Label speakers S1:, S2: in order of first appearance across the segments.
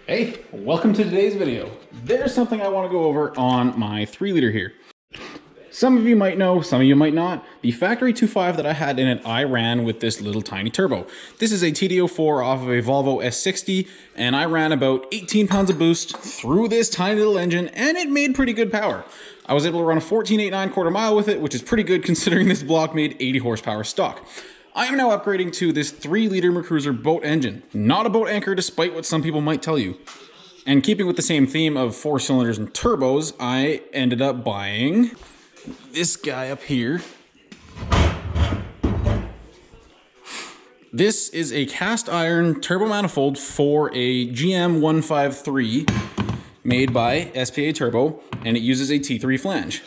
S1: Hey, welcome to today's video. There's something I want to go over on my 3-liter here. Some of you might know, some of you might not. The factory 2.5 that I had in it, I ran with this little tiny turbo. This is a TD04 off of a Volvo S60, and I ran about 18 pounds of boost through this tiny little engine, and it made pretty good power. I was able to run a 14.89 quarter mile with it, which is pretty good considering this block made 80 horsepower stock. I am now upgrading to this 3-liter McCruiser boat engine, not a boat anchor despite what some people might tell you. And keeping with the same theme of 4 cylinders and turbos, I ended up buying this guy up here. This is a cast iron turbo manifold for a GM 153 made by SPA Turbo, and it uses a T3 flange.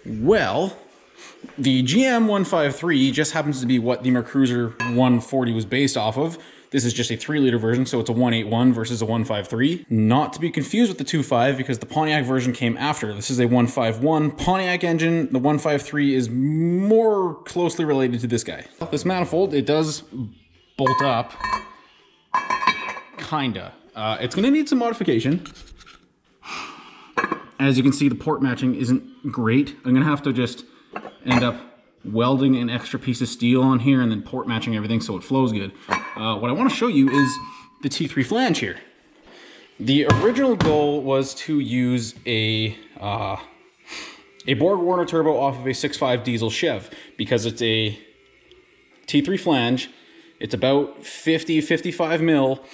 S1: Well, the GM 153 just happens to be what the McCruiser 140 was based off of. This is just a 3-liter version, so it's a 181 versus a 153. Not to be confused with the 2.5 because the Pontiac version came after. This is a 151 Pontiac engine. The 153 is more closely related to this guy. This manifold, it does bolt up, kinda. It's gonna need some modification. As you can see, the port matching isn't great. I'm gonna have to just end up welding an extra piece of steel on here and then port matching everything so it flows good. What I want to show you is the T3 flange here. The original goal was to use a Borg-Warner turbo off of a 6.5 diesel Chev because it's a T3 flange. It's about 50-55 mil,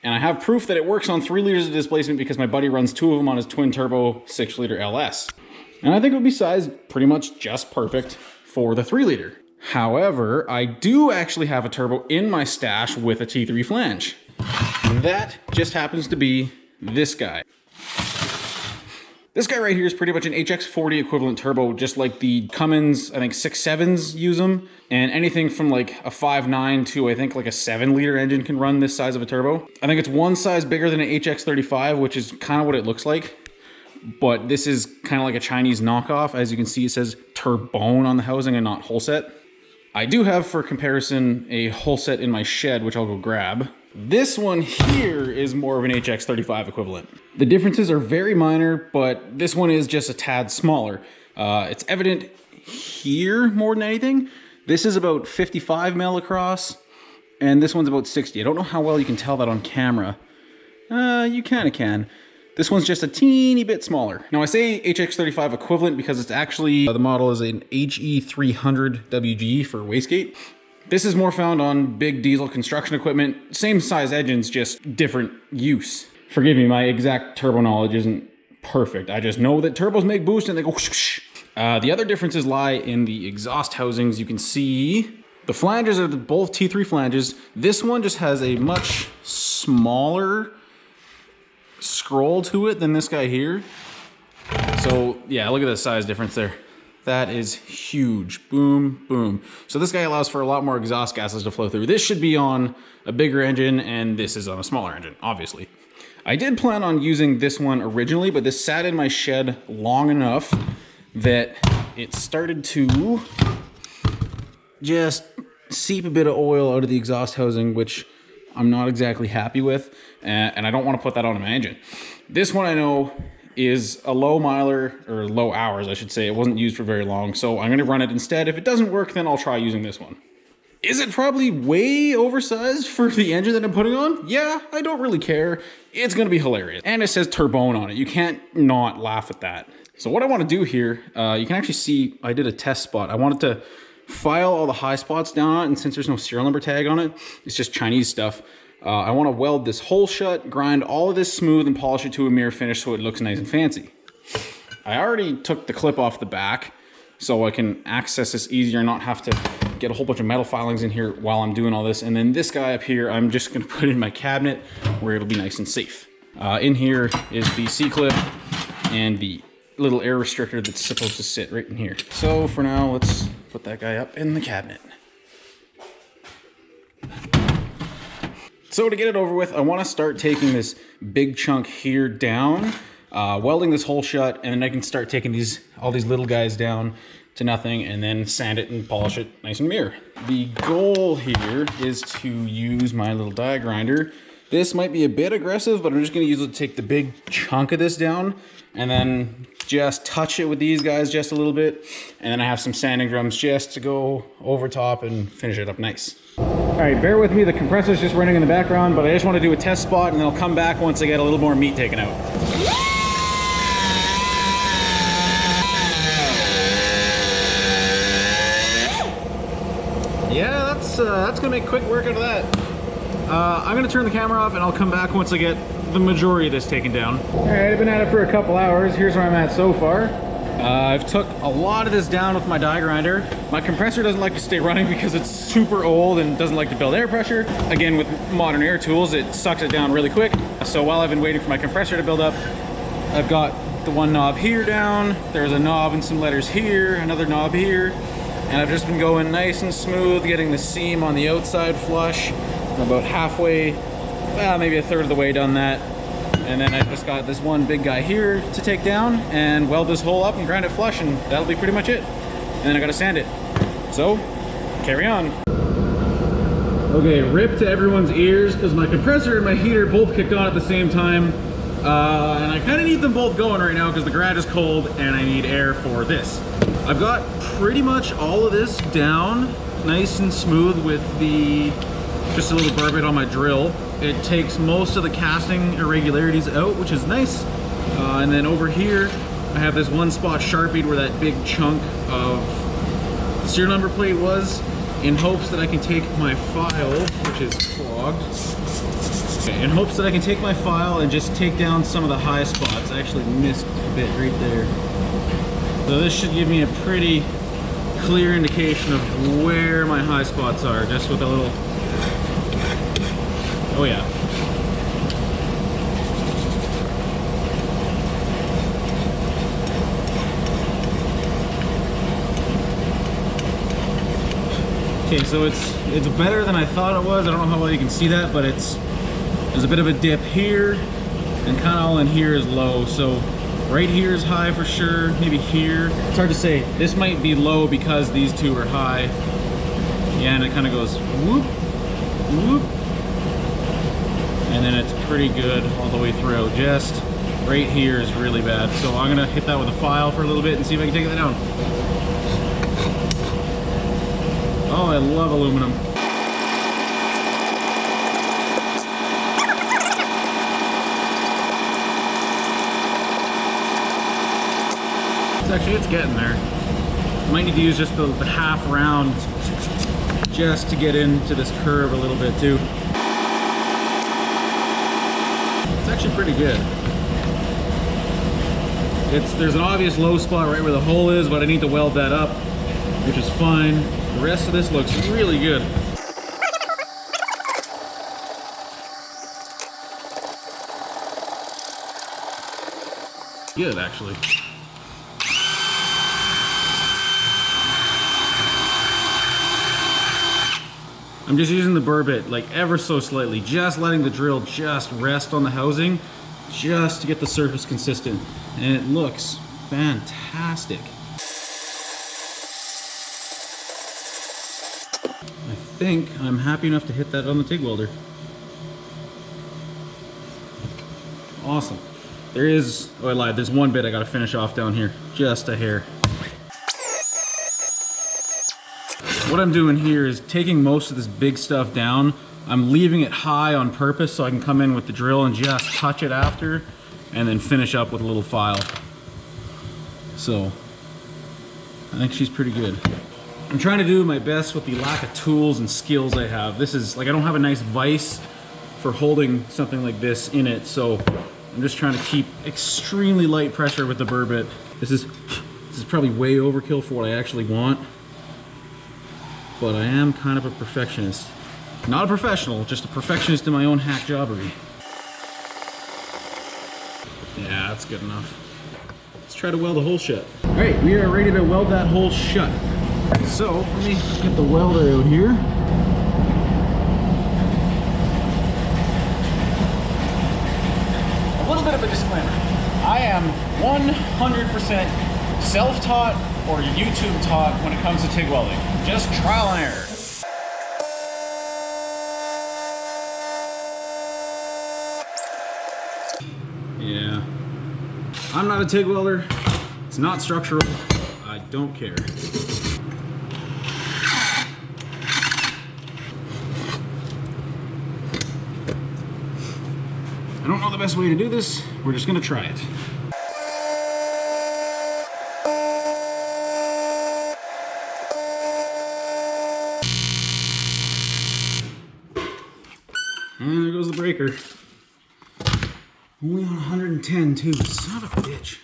S1: and I have proof that it works on 3 liters of displacement because my buddy runs 2 of them on his twin turbo 6-liter LS. And I think it would be sized pretty much just perfect for the 3-liter. However, I do actually have a turbo in my stash with a T3 flange. And that just happens to be this guy. This guy right here is pretty much an HX40 equivalent turbo, just like the Cummins, I think 6.7s use them. And anything from like a 5.9 to I think like a 7-liter engine can run this size of a turbo. I think it's one size bigger than an HX35, which is kind of what it looks like. But this is kind of like a Chinese knockoff. As you can see, it says TURBONER on the housing and not Holset. I do have, for comparison, a Holset in my shed, which I'll go grab. This one here is more of an HX35 equivalent. The differences are very minor, but this one is just a tad smaller. It's evident here more than anything. This is about 55 mil across, and this one's about 60. I don't know how well you can tell that on camera. You kind of can. This one's just a teeny bit smaller. Now I say HX35 equivalent because it's actually, the model is an HE300 WG for wastegate. This is more found on big diesel construction equipment. Same size engines, just different use. Forgive me, my exact turbo knowledge isn't perfect. I just know that turbos make boost and they go whoosh, whoosh. The other differences lie in the exhaust housings. You can see the flanges are both T3 flanges. This one just has a much smaller scroll to it than this guy here. So yeah, look at the size difference there. That is huge. Boom, boom. So this guy allows for a lot more exhaust gases to flow through. This should be on a bigger engine, and this is on a smaller engine, obviously. I did plan on using this one originally, but this sat in my shed long enough that it started to just seep a bit of oil out of the exhaust housing, which I'm not exactly happy with, and I don't want to put that on my engine. This one I know is a low miler, or low hours I should say. It wasn't used for very long, so I'm going to run it instead. If it doesn't work, then I'll try using this one. Is it probably way oversized for the engine that I'm putting on? Yeah, I don't really care. It's going to be hilarious. And it says TURBONER on it. You can't not laugh at that. So what I want to do here, you can actually see I did a test spot. I wanted to file all the high spots down on it, and since there's no serial number tag on it, it's just Chinese stuff. I want to weld this hole shut, grind all of this smooth, and polish it to a mirror finish so it looks nice and fancy. I already took the clip off the back so I can access this easier and not have to get a whole bunch of metal filings in here while I'm doing all this. And then this guy up here, I'm just going to put in my cabinet where it'll be nice and safe. In here is the C-clip and the little air restrictor that's supposed to sit right in here. So for now, let's put that guy up in the cabinet. So to get it over with, I want to start taking this big chunk here down, welding this hole shut, and then I can start taking all these little guys down to nothing and then sand it and polish it nice and mirror. The goal here is to use my little die grinder This might be a bit aggressive, but I'm just gonna use it to take the big chunk of this down and then just touch it with these guys just a little bit. And then I have some sanding drums just to go over top and finish it up nice. All right, bear with me, the compressor's just running in the background, but I just wanna do a test spot and then I'll come back once I get a little more meat taken out. Yeah, that's gonna make quick work out of that. I'm gonna turn the camera off and I'll come back once I get the majority of this taken down. All right, I've been at it for a couple hours. Here's where I'm at so far. I've took a lot of this down with my die grinder. My compressor doesn't like to stay running because it's super old and doesn't like to build air pressure. Again, with modern air tools, it sucks it down really quick. So while I've been waiting for my compressor to build up, I've got the one knob here down. There's a knob and some letters here, another knob here. And I've just been going nice and smooth, getting the seam on the outside flush. I'm about halfway, well, maybe a third of the way done that. And then I just got this one big guy here to take down and weld this hole up and grind it flush, and that'll be pretty much it. And then I gotta sand it. So, carry on. Okay, rip to everyone's ears, because my compressor and my heater both kicked on at the same time. And I kind of need them both going right now because the garage is cold and I need air for this. I've got pretty much all of this down nice and smooth with just a little burr bit on my drill. It takes most of the casting irregularities out, which is nice. And then over here, I have this one spot sharpied where that big chunk of serial number plate was, in hopes that I can take my file, which is clogged. Okay, in hopes that I can take my file and just take down some of the high spots. I actually missed a bit right there. So this should give me a pretty clear indication of where my high spots are, just with a little, oh yeah. Okay, so it's better than I thought it was. I don't know how well you can see that, but there's a bit of a dip here, and kind of all in here is low. So right here is high for sure, maybe here. It's hard to say. This might be low because these two are high. Yeah, and it kind of goes whoop, whoop. And then it's pretty good all the way through. Just right here is really bad. So I'm gonna hit that with a file for a little bit and see if I can take that down. Oh, I love aluminum. It's getting there. Might need to use just the half round just to get into this curve a little bit too. It's actually pretty good. There's an obvious low spot right where the hole is, but I need to weld that up, which is fine. The rest of this looks really good. Good, actually. I'm just using the burr bit like ever so slightly, just letting the drill just rest on the housing, just to get the surface consistent. And it looks fantastic. I think I'm happy enough to hit that on the TIG welder. Awesome. There is, oh I lied, there's one bit I gotta finish off down here, just a hair. What I'm doing here is taking most of this big stuff down. I'm leaving it high on purpose so I can come in with the drill and just touch it after and then finish up with a little file. So, I think she's pretty good. I'm trying to do my best with the lack of tools and skills I have. This is, like, I don't have a nice vise for holding something like this in it, so I'm just trying to keep extremely light pressure with the burr bit. This is probably way overkill for what I actually want. But I am kind of a perfectionist. Not a professional, just a perfectionist in my own hack jobbery. Yeah, that's good enough. Let's try to weld the hole shut. All right, we are ready to weld that hole shut. So, let me get the welder out here. A little bit of a disclaimer. I am 100% self-taught or YouTube taught when it comes to TIG welding. Just trial and error. Yeah. I'm not a TIG welder. It's not structural. I don't care. I don't know the best way to do this. We're just gonna try it. And there goes the breaker. Only on 110 too, son of a bitch.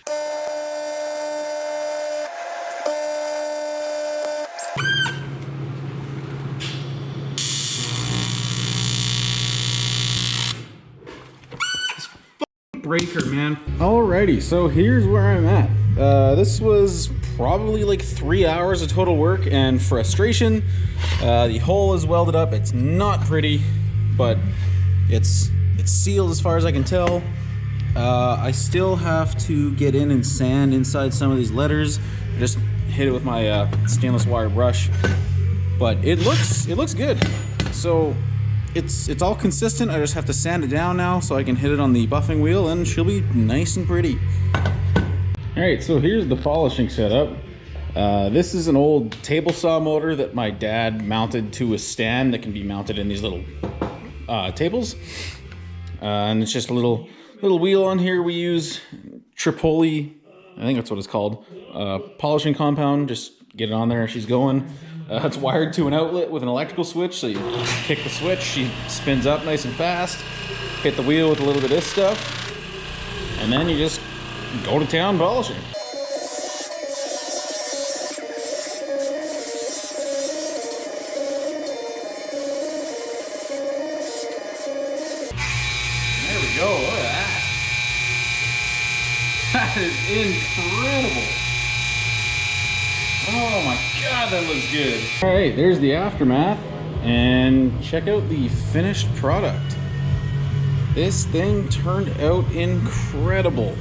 S1: This fucking breaker, man. Alrighty, so here's where I'm at. This was probably like 3 hours of total work and frustration. The hole is welded up. It's not pretty, but it's sealed as far as I can tell. I still have to get in and sand inside some of these letters. I just hit it with my stainless wire brush, but it looks good. So it's all consistent. I just have to sand it down now so I can hit it on the buffing wheel and she'll be nice and pretty. All right, so here's the polishing setup. This is an old table saw motor that my dad mounted to a stand that can be mounted in these little tables, and it's just a little wheel on here. We use Tripoli, I think that's what it's called, polishing compound. Just get it on there, she's going. It's wired to an outlet with an electrical switch, so you kick the switch, she spins up nice and fast, hit the wheel with a little bit of this stuff, and then you just go to town polishing. Go, look at that. That is incredible. Oh my God, that looks good. All right, there's the aftermath, and check out the finished product. This thing turned out incredible.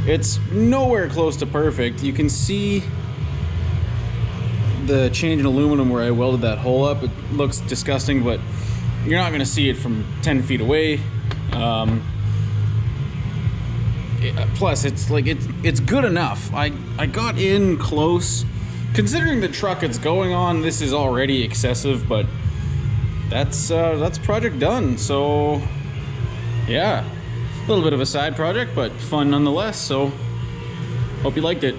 S1: It's nowhere close to perfect. You can see the change in aluminum where I welded that hole up. It looks disgusting, but you're not gonna see it from 10 feet away. Plus it's good enough. I got in close. Considering the truck it's going on, this is already excessive, but that's project done. So yeah, a little bit of a side project, but fun nonetheless. So hope you liked it.